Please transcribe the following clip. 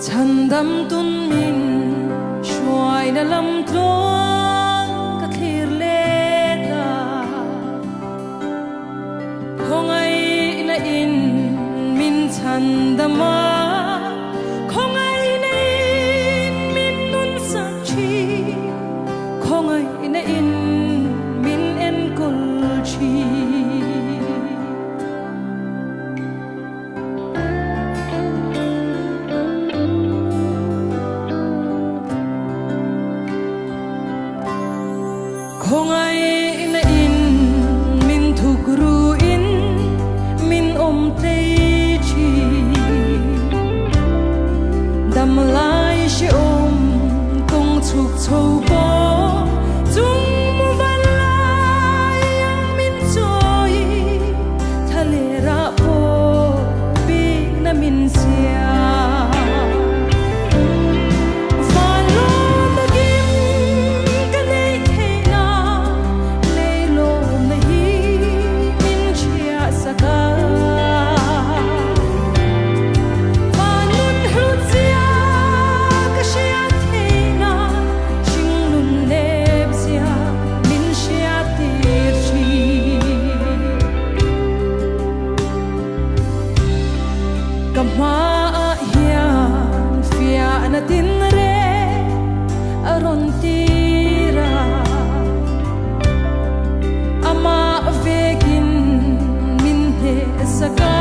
Chan dam tun min shuai na lam tlong ka thlir le ta khong ai na in min chan dama khong ai na in min nun sa chi khong ai na in min en kul chi khong ai na in min thuk ru in min om tei chi dam lai shi om kong chuk chou bo chung mu van lai yang min choi thale ra po bi na min sia Kama hian fia na tin re aron tira ama vegin min he saka